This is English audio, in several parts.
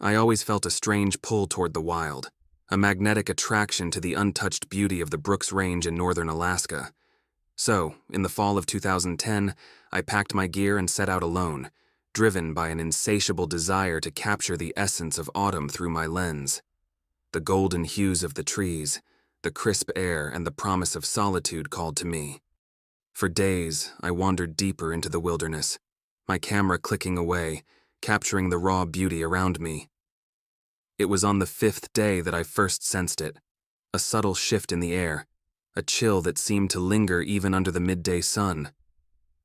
I always felt a strange pull toward the wild, a magnetic attraction to the untouched beauty of the Brooks Range in northern Alaska. So, in the fall of 2010, I packed my gear and set out alone, driven by an insatiable desire to capture the essence of autumn through my lens. The golden hues of the trees, the crisp air, and the promise of solitude called to me. For days, I wandered deeper into the wilderness, my camera clicking away, capturing the raw beauty around me. It was on the 5th day that I first sensed it, a subtle shift in the air, a chill that seemed to linger even under the midday sun.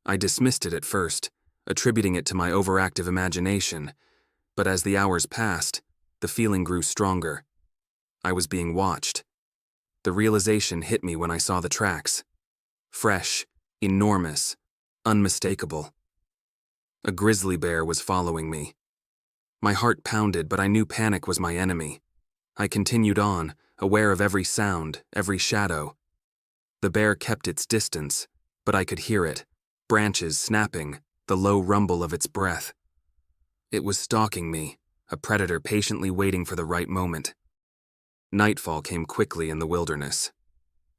I dismissed it at first, attributing it to my overactive imagination, but as the hours passed, the feeling grew stronger. I was being watched. The realization hit me when I saw the tracks. Fresh, enormous, unmistakable. A grizzly bear was following me. My heart pounded, but I knew panic was my enemy. I continued on, aware of every sound, every shadow. The bear kept its distance, but I could hear it, branches snapping, the low rumble of its breath. It was stalking me, a predator patiently waiting for the right moment. Nightfall came quickly in the wilderness.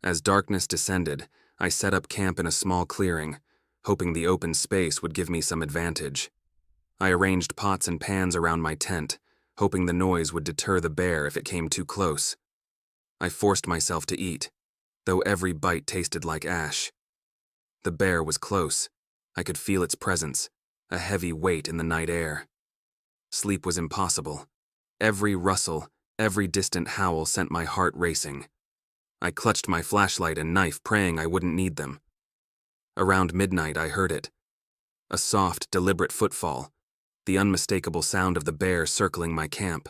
As darkness descended, I set up camp in a small clearing, hoping the open space would give me some advantage. I arranged pots and pans around my tent, hoping the noise would deter the bear if it came too close. I forced myself to eat, though every bite tasted like ash. The bear was close. I could feel its presence, a heavy weight in the night air. Sleep was impossible. Every rustle, every distant howl sent my heart racing. I clutched my flashlight and knife, praying I wouldn't need them. Around midnight, I heard it. A soft, deliberate footfall, the unmistakable sound of the bear circling my camp.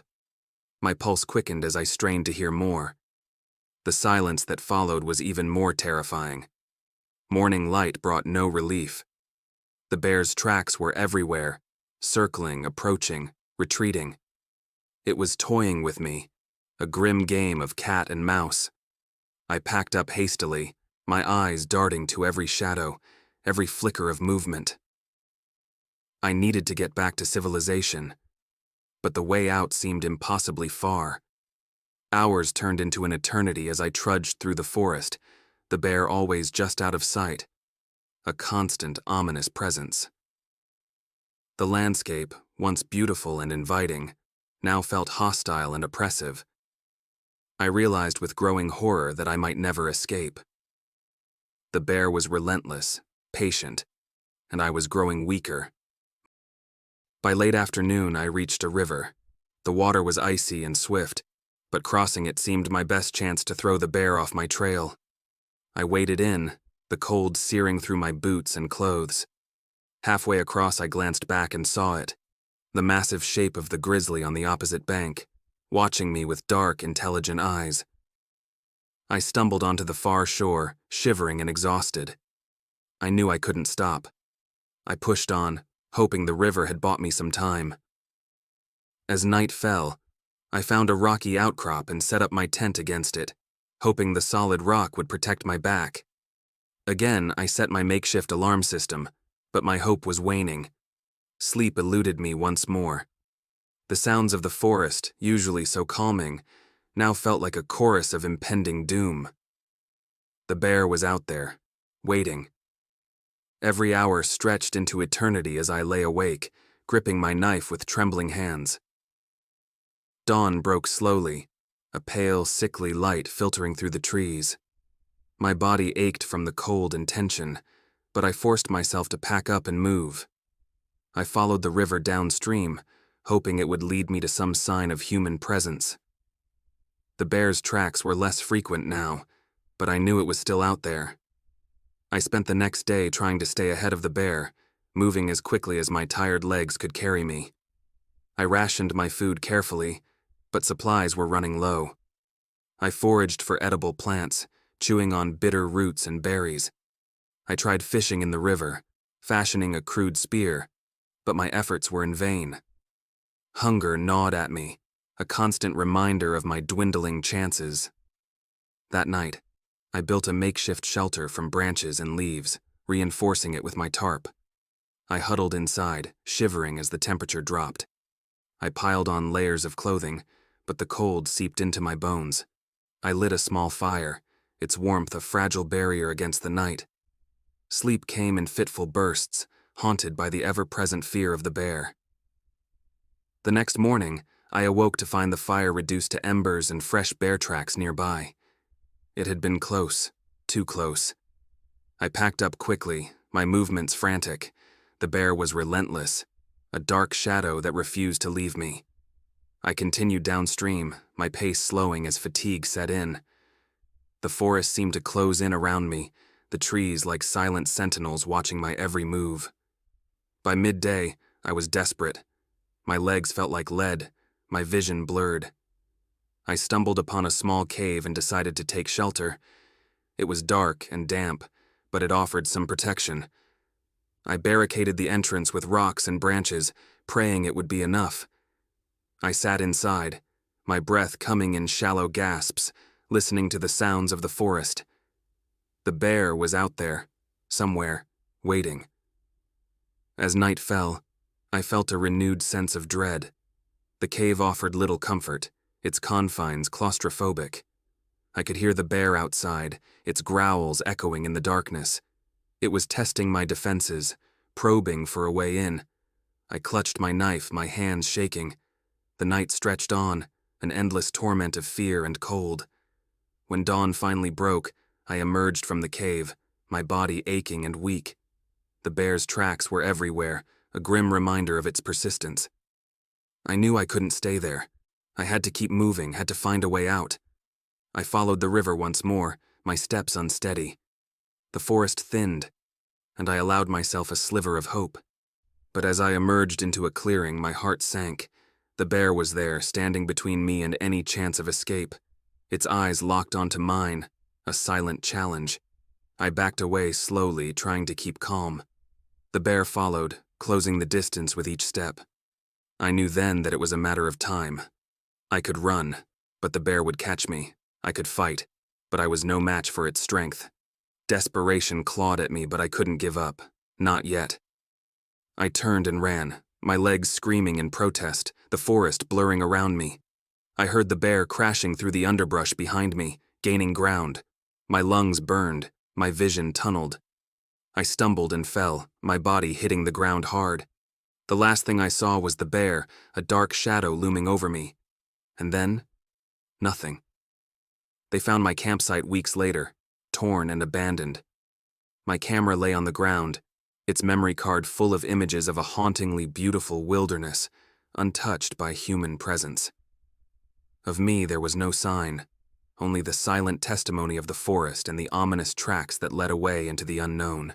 My pulse quickened as I strained to hear more. The silence that followed was even more terrifying. Morning light brought no relief. The bear's tracks were everywhere, circling, approaching, retreating. It was toying with me, a grim game of cat and mouse. I packed up hastily, my eyes darting to every shadow, every flicker of movement. I needed to get back to civilization, but the way out seemed impossibly far. Hours turned into an eternity as I trudged through the forest, the bear always just out of sight, a constant, ominous presence. The landscape, once beautiful and inviting, now felt hostile and oppressive. I realized with growing horror that I might never escape. The bear was relentless, patient, and I was growing weaker. By late afternoon, I reached a river. The water was icy and swift, but crossing it seemed my best chance to throw the bear off my trail. I waded in, the cold searing through my boots and clothes. Halfway across, I glanced back and saw it, the massive shape of the grizzly on the opposite bank, watching me with dark, intelligent eyes. I stumbled onto the far shore, shivering and exhausted. I knew I couldn't stop. I pushed on, hoping the river had bought me some time. As night fell, I found a rocky outcrop and set up my tent against it, hoping the solid rock would protect my back. Again, I set my makeshift alarm system, but my hope was waning. Sleep eluded me once more. The sounds of the forest, usually so calming, now felt like a chorus of impending doom. The bear was out there, waiting. Every hour stretched into eternity as I lay awake, gripping my knife with trembling hands. Dawn broke slowly, a pale, sickly light filtering through the trees. My body ached from the cold and tension, but I forced myself to pack up and move. I followed the river downstream, hoping it would lead me to some sign of human presence. The bear's tracks were less frequent now, but I knew it was still out there. I spent the next day trying to stay ahead of the bear, moving as quickly as my tired legs could carry me. I rationed my food carefully, but supplies were running low. I foraged for edible plants, chewing on bitter roots and berries. I tried fishing in the river, fashioning a crude spear, but my efforts were in vain. Hunger gnawed at me, a constant reminder of my dwindling chances. That night, I built a makeshift shelter from branches and leaves, reinforcing it with my tarp. I huddled inside, shivering as the temperature dropped. I piled on layers of clothing, but the cold seeped into my bones. I lit a small fire, its warmth a fragile barrier against the night. Sleep came in fitful bursts, haunted by the ever-present fear of the bear. The next morning, I awoke to find the fire reduced to embers and fresh bear tracks nearby. It had been close, too close. I packed up quickly, my movements frantic. The bear was relentless, a dark shadow that refused to leave me. I continued downstream, my pace slowing as fatigue set in. The forest seemed to close in around me, the trees like silent sentinels watching my every move. By midday, I was desperate. My legs felt like lead, my vision blurred. I stumbled upon a small cave and decided to take shelter. It was dark and damp, but it offered some protection. I barricaded the entrance with rocks and branches, praying it would be enough. I sat inside, my breath coming in shallow gasps, listening to the sounds of the forest. The bear was out there, somewhere, waiting. As night fell, I felt a renewed sense of dread. The cave offered little comfort, its confines claustrophobic. I could hear the bear outside, its growls echoing in the darkness. It was testing my defenses, probing for a way in. I clutched my knife, my hands shaking. The night stretched on, an endless torment of fear and cold. When dawn finally broke, I emerged from the cave, my body aching and weak. The bear's tracks were everywhere, a grim reminder of its persistence. I knew I couldn't stay there. I had to keep moving, had to find a way out. I followed the river once more, my steps unsteady. The forest thinned, and I allowed myself a sliver of hope. But as I emerged into a clearing, my heart sank. The bear was there, standing between me and any chance of escape. Its eyes locked onto mine, a silent challenge. I backed away slowly, trying to keep calm. The bear followed, closing the distance with each step. I knew then that it was a matter of time. I could run, but the bear would catch me. I could fight, but I was no match for its strength. Desperation clawed at me, but I couldn't give up. Not yet. I turned and ran, my legs screaming in protest, the forest blurring around me. I heard the bear crashing through the underbrush behind me, gaining ground. My lungs burned, my vision tunneled. I stumbled and fell, my body hitting the ground hard. The last thing I saw was the bear, a dark shadow looming over me. And then, nothing. They found my campsite weeks later, torn and abandoned. My camera lay on the ground, its memory card full of images of a hauntingly beautiful wilderness, untouched by human presence. Of me there was no sign, only the silent testimony of the forest and the ominous tracks that led away into the unknown.